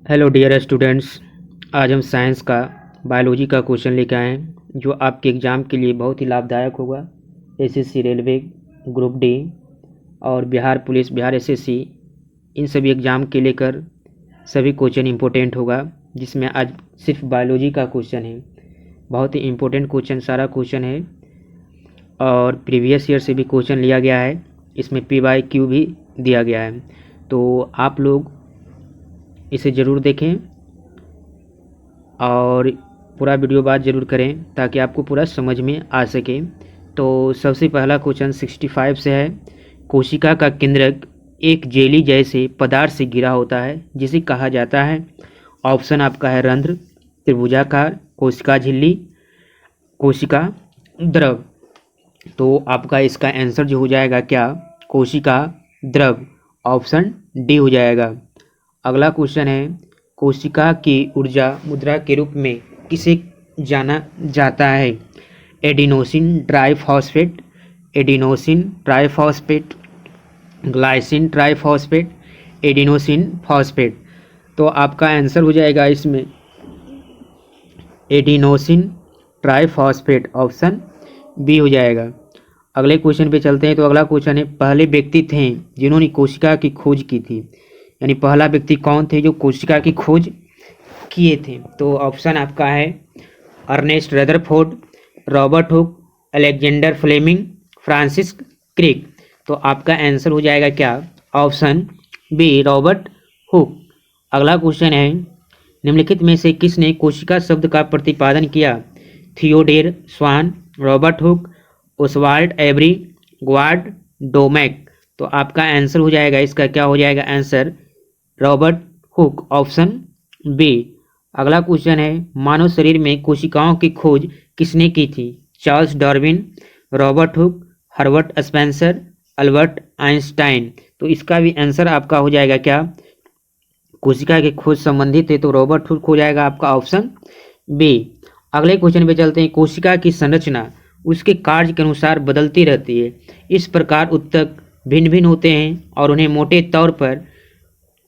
Hello dear students. आज हम science का बायोलॉजी का क्वेश्चन लेकर आए हैं जो आपके एग्ज़ाम के लिए बहुत ही लाभदायक होगा। एसएससी रेलवे, ग्रुप डी और बिहार पुलिस, बिहार एसएससी, इन सभी एग्ज़ाम के लेकर सभी क्वेश्चन इम्पोर्टेंट होगा, जिसमें आज सिर्फ बायोलॉजी का क्वेश्चन है। बहुत ही इम्पोर्टेंट क्वेश्चन सारा क्वेश्चन है और प्रीवियस ईयर से भी क्वेश्चन लिया गया है। इसमें PYQ भी दिया गया है, तो आप लोग इसे ज़रूर देखें और पूरा वीडियो बात ज़रूर करें ताकि आपको पूरा समझ में आ सके। तो सबसे पहला क्वेश्चन 65 से है। कोशिका का केंद्रक एक जेली जैसे पदार्थ से घिरा होता है जिसे कहा जाता है। ऑप्शन आपका है रंध्र, त्रिभुजाकार, कोशिका झिल्ली, कोशिका द्रव। तो आपका इसका आंसर जो हो जाएगा क्या, कोशिका द्रव, ऑप्शन डी हो जाएगा। अगला क्वेश्चन है, कोशिका की ऊर्जा मुद्रा के रूप में किसे जाना जाता है। Adenosine triphosphate, adenosine triphosphate, glycine triphosphate, adenosine phosphate. तो आपका आंसर हो जाएगा इसमें एडिनोसिन ट्राइफॉस्फेट, ऑप्शन बी हो जाएगा। अगले क्वेश्चन पे चलते हैं। तो अगला क्वेश्चन है, पहले व्यक्ति थे जिन्होंने कोशिका की खोज की थी, यानी पहला व्यक्ति कौन थे जो कोशिका की खोज किए थे। तो ऑप्शन आपका है Ernest Rutherford, Robert Hooke, Alexander Fleming, Francis Crick. तो आपका आंसर हो जाएगा क्या, ऑप्शन बी, रॉबर्ट हुक। अगला क्वेश्चन है, निम्नलिखित में से किसने कोशिका शब्द का प्रतिपादन किया। Theodor Schwann, Robert Hooke, Oswald Avery, ग्वाड डोमैक। तो आपका आंसर हो जाएगा, इसका क्या हो जाएगा answer, Robert Hooke, option B. अगला क्वेश्चन है, मानव शरीर में कोशिकाओं की खोज किसने की थी। Charles Darwin, Robert Hooke, Herbert Spencer, Albert Einstein. तो इसका भी आंसर आपका हो जाएगा क्या, कोशिका की खोज संबंधित है तो रॉबर्ट हुक हो जाएगा आपका, ऑप्शन बी। अगले क्वेश्चन पे चलते हैं, कोशिका की संरचना उसके कार्य के अनुसार बदलती रहती है। इस प्रकार उत्तक भिन्न भिन्न होते हैं और उन्हें मोटे तौर पर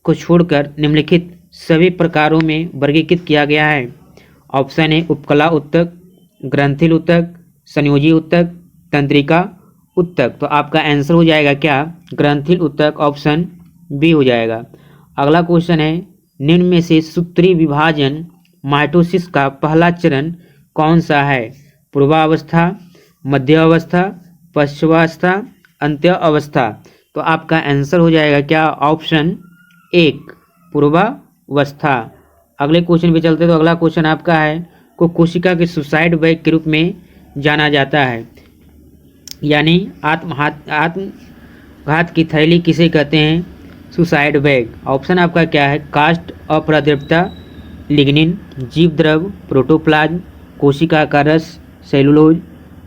को छोड़कर निम्नलिखित सभी प्रकारों में वर्गीकृत किया गया है। ऑप्शन है उपकला उत्तक, ग्रंथिल उत्तक, संयोजी उत्तक, तंत्रिका उत्तक। तो आपका आंसर हो जाएगा क्या, ग्रंथिल उत्तक, ऑप्शन बी हो जाएगा। अगला क्वेश्चन है, निम्न में से सूत्री विभाजन माइटोसिस का पहला चरण कौन सा है। पूर्वावस्था, मध्य अवस्था, पश्चावस्था, अंत्य अवस्था। तो आपका आंसर हो जाएगा क्या, ऑप्शन एक, पूर्वावस्था। अगले क्वेश्चन पे चलते तो अगला क्वेश्चन आपका है, को कोशिका के सुसाइड बैग के रूप में जाना जाता है, यानी आत्मघात की थैली किसे कहते हैं, सुसाइड बैग। ऑप्शन आपका क्या है, कास्ट अप्रद्रव्यता, लिग्निन, जीव द्रव, प्रोटोप्लाज्म, कोशिका का रस, सेलुलोज,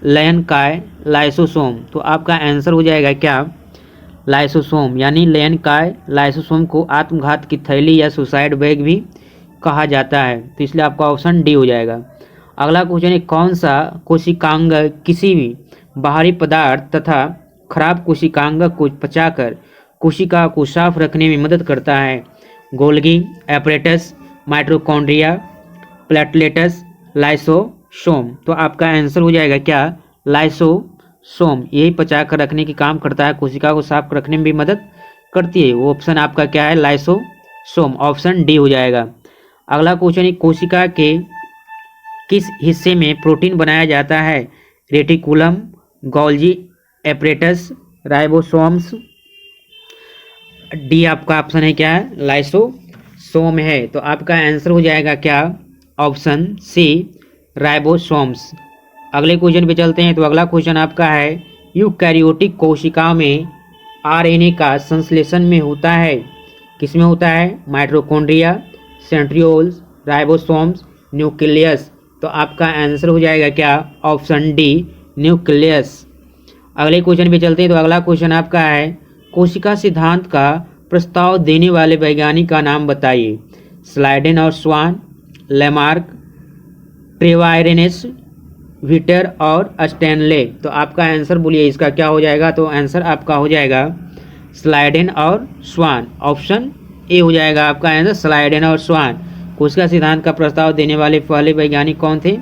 लयन काय, लाइसोसोम। तो आपका आंसर हो जाएगा क्या, लाइसोसोम, यानी लयन काय लाइसोसोम को आत्मघात की थैली या सुसाइड बैग भी कहा जाता है, तो इसलिए आपका ऑप्शन डी हो जाएगा। अगला क्वेश्चन है, कौन सा कोशिकांग किसी भी बाहरी पदार्थ तथा खराब कोशिकांग को पचाकर कोशिका को साफ रखने में मदद करता है। Golgi apparatus, mitochondria, platelets, lysosome. तो आपका आंसर हो जाएगा क्या, लाइसोसोम, यही पचा कर रखने की काम करता है, कोशिका को साफ रखने में भी मदद करती है। वो ऑप्शन आपका क्या है, लाइसोसोम, ऑप्शन डी हो जाएगा। अगला क्वेश्चन है, कोशिका के किस हिस्से में प्रोटीन बनाया जाता है। Reticulum, Golgi apparatus, ribosomes. D आपका ऑप्शन है क्या है, लाइसोसोम है। तो आपका आंसर हो जाएगा क्या, ऑप्शन सी, राइबोसोम्स। अगले क्वेश्चन पे चलते हैं। तो अगला क्वेश्चन आपका है, यूकैरियोटिक कोशिकाओं में आरएनए का संश्लेषण में होता है, किसमें होता है, माइटोकॉन्ड्रिया, सेंट्रियोल्स, राइबोसोम्स, न्यूक्लियस। तो आपका आंसर हो जाएगा क्या, ऑप्शन डी, न्यूक्लियस। अगले क्वेश्चन पे चलते हैं। तो अगला क्वेश्चन आपका है, कोशिका सिद्धांत का प्रस्ताव देने वाले वैज्ञानिक का नाम बताइए। स्लाइडेन और स्वान, लेमार्क, ट्रेवायरेनेस, विटर और स्टैनले। तो आपका आंसर बोलिए, इसका क्या हो जाएगा। तो आंसर आपका हो जाएगा स्लाइडेन और स्वान, ऑप्शन ए हो जाएगा आपका आंसर स्लाइडन और स्वान। कोशिका सिद्धांत का प्रस्ताव देने वाले पहले वैज्ञानिक कौन थे?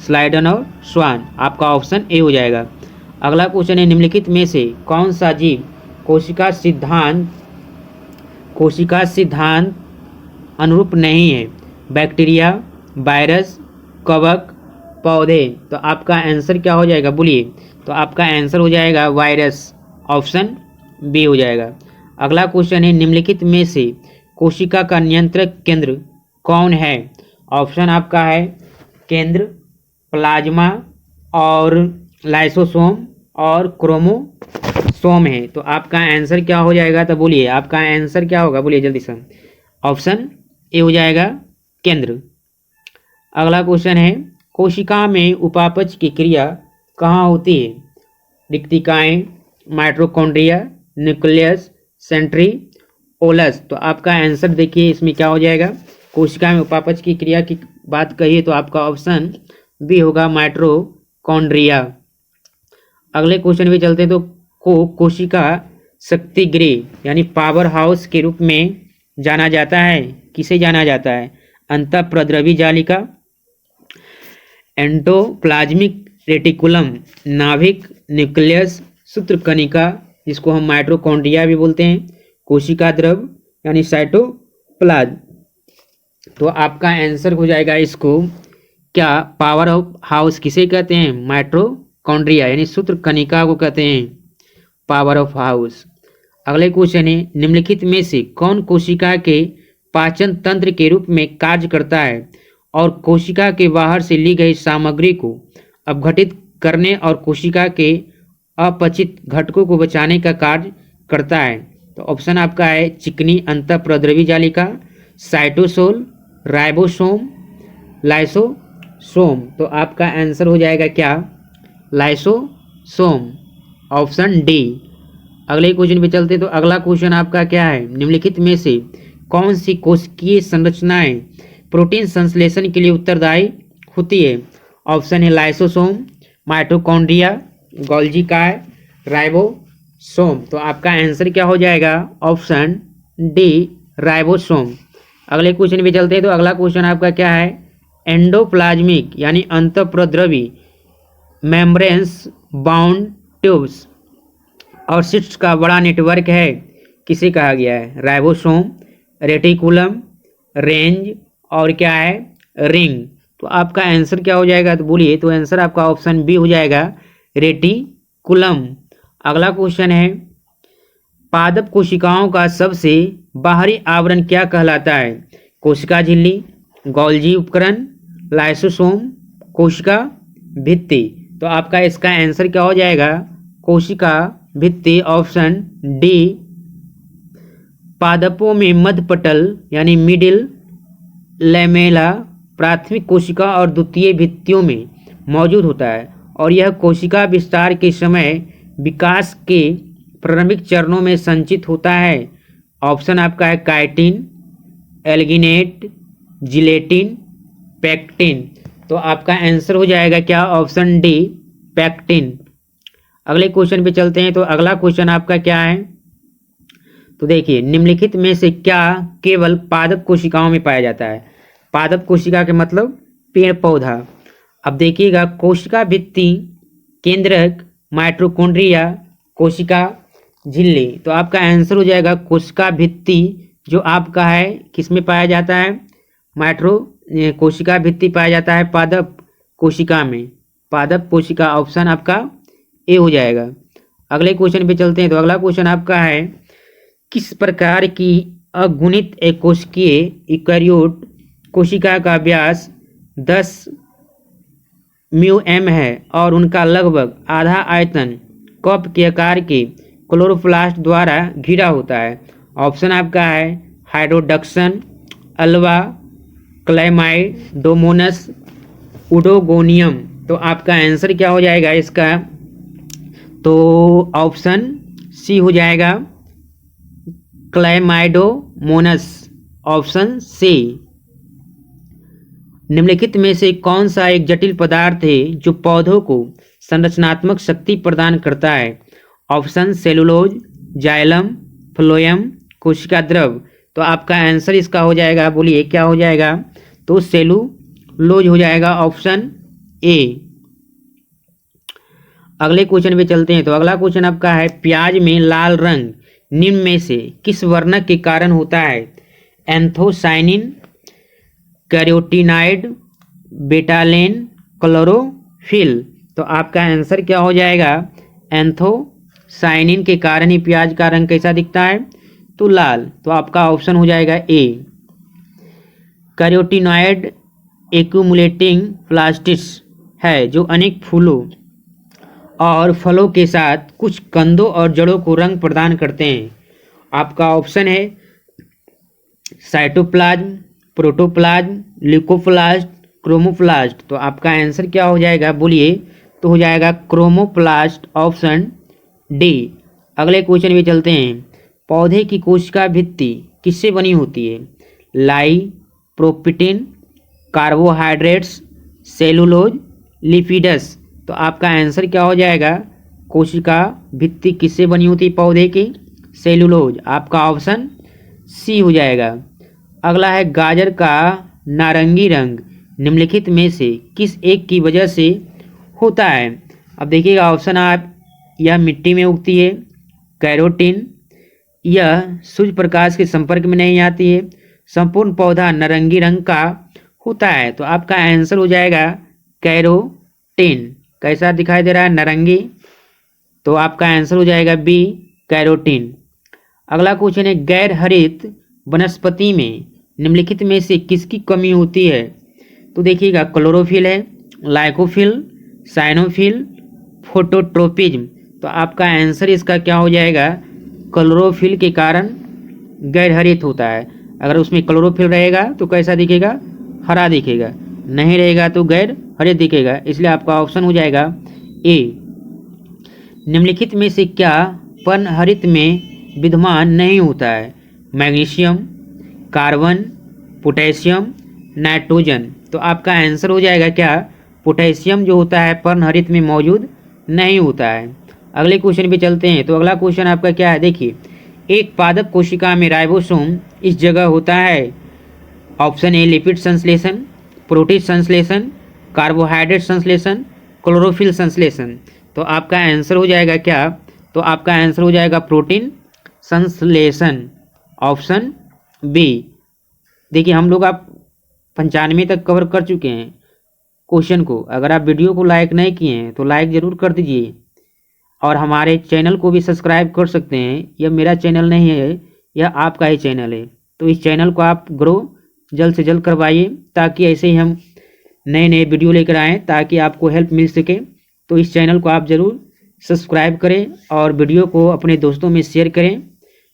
स्लाइडन और स्वान। आपका ऑप्शन ए हो जाएगा। अगला क्वेश्चन है, निम्नलिखित में से कौन सा जीव कोशिका सिद्धांत अनुरूप नहीं है? बैक्टीरिया, वायरस, कवक, पौधे। तो आपका आंसर क्या हो जाएगा बोलिए? तो आपका आंसर हो जाएगा वायरस, ऑप्शन बी हो जाएगा। अगला क्वेश्चन है, निम्नलिखित में से कोशिका का नियंत्रक केंद्र कौन है? ऑप्शन आपका है केंद्र, प्लाज्मा और लाइसोसोम और क्रोमोसोम है। तो आपका आंसर क्या हो जाएगा? तो बोलिए आपका आंसर क्या होगा, बोलिए जल्दी से। ऑप्शन ए हो जाएगा केंद्र। अगला क्वेश्चन है, कोशिका में उपापचय की क्रिया कहाँ होती है? रिक्तिकाएं, माइटोकॉन्ड्रिया, न्यूक्लियस, सेंट्रिओलस। तो आपका आंसर देखिए इसमें क्या हो जाएगा? कोशिका में उपापचय की क्रिया की बात कहिए तो आपका ऑप्शन बी होगा माइटोकॉन्ड्रिया। अगले क्वेश्चन पे चलते हैं। तो कोशिका शक्ति गृह यानी पावर हाउस के रूप में जाना जाता है। किसे जाना जाता है? अंतःप्रद्रवी जालिका, एंडोप्लाज्मिक रेटिकुलम, नाभिक, न्यूक्लियस, सूत्रकणिका जिसको हम माइटोकॉन्ड्रिया भी बोलते हैं, कोशिका द्रव यानी साइटोप्लाज्म। तो आपका आंसर हो जाएगा इसको क्या पावर हाउस किसे कहते हैं? माइटोकॉन्ड्रिया यानी सूत्रकणिका को कहते हैं पावर ऑफ हाउस। अगले क्वेश्चन है, निम्नलिखित में से कौन कोशिका के पाचन तंत्र के रूप में कार्य करता है और कोशिका के बाहर से ली गई सामग्री को अपघटित करने और कोशिका के अपचित घटकों को बचाने का कार्य करता है? तो ऑप्शन आपका है चिकनी अंतःप्रद्रवी जालिका, साइटोसोल, राइबोसोम, लाइसोसोम। तो आपका आंसर हो जाएगा क्या? Lysosome, option D. अगले क्वेश्चन पे चलते तो अगला क्वेश्चन आपका क्या है? निम्नलिखित में से कौन सी कोशिकीय संरचनाएं प्रोटीन संश्लेषण के लिए उत्तरदायी होती है? ऑप्शन है लाइसोसोम, माइटोकॉन्ड्रिया, गोल्गी काय, राइबोसोम। तो आपका आंसर क्या हो जाएगा? Option D ribosome. अगले क्वेश्चन पे चलते हैं। तो अगला क्वेश्चन आपका क्या है? एंडोप्लाज्मिक यानी अंतःप्रद्रवी मेम्ब्रेन्स बाउंड ट्यूब्स और सिस्ट्स का बड़ा नेटवर्क है किसे कहा गया है? राइबोसोम, रेटिकुलम, रेंज और क्या है? रिंग। तो आपका आंसर क्या हो जाएगा? तो बोलिए। तो आंसर आपका ऑप्शन बी हो जाएगा रेटिकुलम। अगला क्वेश्चन है, पादप कोशिकाओं का सबसे बाहरी आवरण क्या कहलाता है? कोशिका झिल्ली, गोल्जी उपकरण, लाइसोसोम, कोशिका भित्ति। तो आपका इसका आंसर क्या हो जाएगा? कोशिका भित्ति, ऑप्शन डी। पादपों में मध्य पटल यानी मिडिल लैमेला प्राथमिक कोशिका और द्वितीय भित्तियों में मौजूद होता है और यह कोशिका विस्तार के समय विकास के प्रारंभिक चरणों में संचित होता है। ऑप्शन आपका है काइटिन, एल्गिनेट, जिलेटिन, पैक्टिन। तो आपका आंसर हो जाएगा क्या? Option D pectin. अगले क्वेश्चन पे चलते हैं। तो अगला क्वेश्चन आपका क्या है? तो देखिए, निम्नलिखित में से क्या केवल पादप कोशिकाओं में पाया जाता है? पादप कोशिका के मतलब पेड़ पौधा। अब देखिएगा, कोशिका भित्ति, केंद्रक, माइटोकॉन्ड्रिया, कोशिका झिल्ली। तो आपका आंसर हो जाएगा कोशिका भित्ति, जो आपका है किस में पाया जाता है? कोशिका भित्ति पाया जाता है पादप कोशिका में। पादप कोशिका, ऑप्शन आपका ए हो जाएगा। अगले क्वेश्चन पे चलते हैं। तो अगला क्वेश्चन आपका है, किस प्रकार की अगुणित एककोशिकीय यूकेरियोट कोशिका का व्यास 10 μm है और उनका लगभग आधा आयतन कप के आकार के क्लोरोप्लास्ट द्वारा घिरा होता है? ऑप्शन आपका है हाइड्रोडक्सन, अल्वा, क्लैमाइडोमोनस, उडोगोनियम। तो आपका आंसर क्या हो जाएगा इसका? तो ऑप्शन सी हो जाएगा क्लैमाइडोमोनस, ऑप्शन सी। निम्नलिखित में से कौन सा एक जटिल पदार्थ है जो पौधों को संरचनात्मक शक्ति प्रदान करता है? ऑप्शन सेलुलोज, जाइलम, फ्लोएम, कोशिका द्रव, तो आपका आंसर इसका हो जाएगा, बोलिए क्या हो जाएगा, तो सेलुलोज हो जाएगा, ऑप्शन ए। अगले क्वेश्चन पे चलते हैं। तो अगला क्वेश्चन आपका है, प्याज में लाल रंग निम्न में से किस वर्णक के कारण होता है? Anthocyanin, carotenoid, betalain, chlorophyll. तो आपका आंसर क्या हो जाएगा, एंथोसाइनिन के कारण ही प्याज का रंग कैसा दिखता है, तो लाल। तो आपका ऑप्शन हो जाएगा ए। कैरोटीनॉइड एक्यूमुलेटिंग प्लास्टिड्स है जो अनेक फूलों और फलों के साथ कुछ कंदों और जड़ों को रंग प्रदान करते हैं। आपका ऑप्शन है साइटोप्लाज्म, प्रोटोप्लाज्म, ल्यूकोप्लास्ट, क्रोमोप्लास्ट। तो आपका आंसर क्या हो जाएगा, बोलिए, तो हो जाएगा क्रोमोप्लास्ट, ऑप्शन डी। अगले क्वेश्चन में चलते हैं। पौधे की कोशिका भित्ति किससे बनी होती है? Lipoprotein, carbohydrates, cellulose, lipids. तो आपका आंसर क्या हो जाएगा, कोशिका भित्ति किससे बनी होती है पौधे की? सेलुलोज। आपका ऑप्शन सी हो जाएगा। अगला है, गाजर का नारंगी रंग निम्नलिखित में से किस एक की वजह से होता है? अब देखिएगा ऑप्शन आप, यह मिट्टी में उगती है, कैरोटीन, यह सूर्य प्रकाश के संपर्क में नहीं आती है, संपूर्ण पौधा नारंगी रंग का होता है। तो आपका आंसर हो जाएगा कैरोटीन। कैसा दिखाई दे रहा है, नारंगी। तो आपका आंसर हो जाएगा बी, कैरोटीन। अगला क्वेश्चन है, गैर हरित वनस्पति में निम्नलिखित में से किसकी कमी होती है? तो देखिएगा क्लोरोफिल है, लाइकोफिल, साइनोफिल, फोटोट्रोपिज्म। तो आपका आंसर इसका क्या हो जाएगा, क्लोरोफिल के कारण गैर हरित होता है। अगर उसमें क्लोरोफिल रहेगा तो कैसा दिखेगा, हरा दिखेगा, नहीं रहेगा तो गैर हरित दिखेगा। इसलिए आपका ऑप्शन हो जाएगा ए। निम्नलिखित में से क्या पर्णहरित में विद्यमान नहीं होता है? Magnesium, carbon, potassium, nitrogen. तो आपका आंसर हो जाएगा क्या, पोटेशियम जो होता है पर्णहरित में मौजूद नहीं होता है। अगले क्वेश्चन पे चलते हैं। तो अगला क्वेश्चन आपका क्या है, देखिए, एक पादप कोशिका में राइबोसोम इस जगह होता है। ऑप्शन ए लिपिड संश्लेषण, प्रोटीन संश्लेषण, कार्बोहाइड्रेट संश्लेषण, क्लोरोफिल संश्लेषण। तो आपका आंसर हो जाएगा क्या, तो आपका आंसर हो जाएगा प्रोटीन संश्लेषण, ऑप्शन बी। देखिए हम लोग आप 95 तक कवर कर चुके हैं क्वेश्चन को। अगर आप वीडियो को लाइक नहीं किए हैं तो लाइक ज़रूर कर दीजिए और हमारे चैनल को भी सब्सक्राइब कर सकते हैं। यह मेरा चैनल नहीं है, यह आपका ही चैनल है। तो इस चैनल को आप ग्रो जल्द से जल्द करवाइए ताकि ऐसे ही हम नए नए वीडियो लेकर आएँ, ताकि आपको हेल्प मिल सके। तो इस चैनल को आप ज़रूर सब्सक्राइब करें और वीडियो को अपने दोस्तों में शेयर करें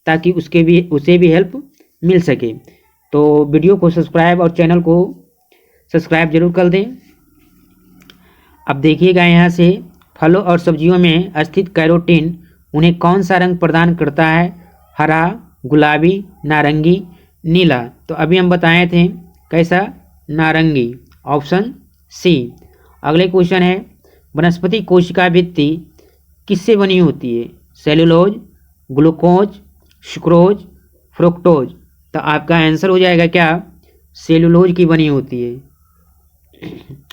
ताकि उसे भी हेल्प मिल सके। तो वीडियो को सब्सक्राइब और चैनल को सब्सक्राइब जरूर कर दें। अब देखिएगा यहाँ से, फलों और सब्जियों में स्थित कैरोटीन उन्हें कौन सा रंग प्रदान करता है? हरा, गुलाबी, नारंगी, नीला। तो अभी हम बताए थे कैसा, नारंगी, ऑप्शन सी। अगले क्वेश्चन है, वनस्पति कोशिका भित्ति किससे बनी होती है? Cellulose, glucose, sucrose, fructose. तो आपका आंसर हो जाएगा क्या, सेलुलोज की बनी होती है।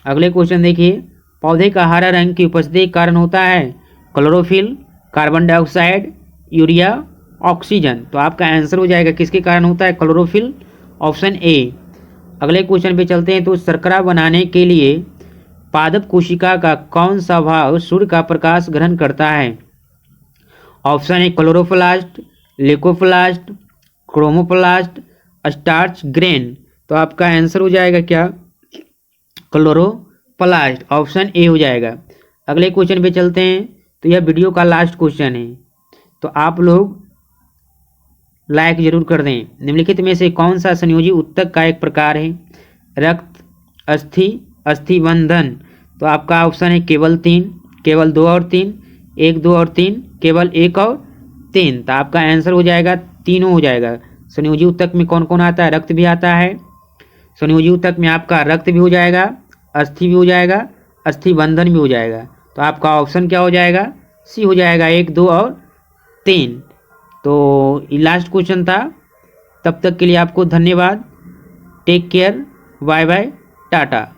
अगले क्वेश्चन देखिए, पौधे का हरा रंग की उपस्थिति के कारण होता है? Chlorophyll, carbon dioxide, urea, oxygen. तो आपका आंसर हो जाएगा किसके कारण होता है, क्लोरोफिल, ऑप्शन ए। अगले क्वेश्चन पे चलते हैं। तो शर्करा बनाने के लिए पादप कोशिका का कौन सा भाग सूर्य का प्रकाश ग्रहण करता है? Option A chloroplast, leucoplast, chromoplast, starch grain. तो आपका आंसर हो जाएगा क्या, क्लोरोप्लास्ट, ऑप्शन ए हो जाएगा। अगले क्वेश्चन पे चलते हैं। तो यह वीडियो का लास्ट क्वेश्चन है, तो आप लोग लाइक जरूर कर दें। निम्नलिखित में से कौन सा संयोजी उत्तक का एक प्रकार है? रक्त, अस्थि, अस्थिबंधन। तो आपका ऑप्शन है केवल 3, केवल 2 और 3, 1, 2 और 3, केवल 1 और 3। तो आपका आंसर हो जाएगा तीनों हो जाएगा। संयोजी उत्तक में कौन कौन आता है? रक्त भी आता है। संयोजी उत्तक में आपका रक्त भी हो जाएगा, अस्थि भी हो जाएगा, अस्थिबंधन भी हो जाएगा। तो आपका ऑप्शन क्या हो जाएगा, सी हो जाएगा, 1, 2 और 3। तो ये लास्ट क्वेश्चन था। तब तक के लिए आपको धन्यवाद। Take care, bye bye, Tata.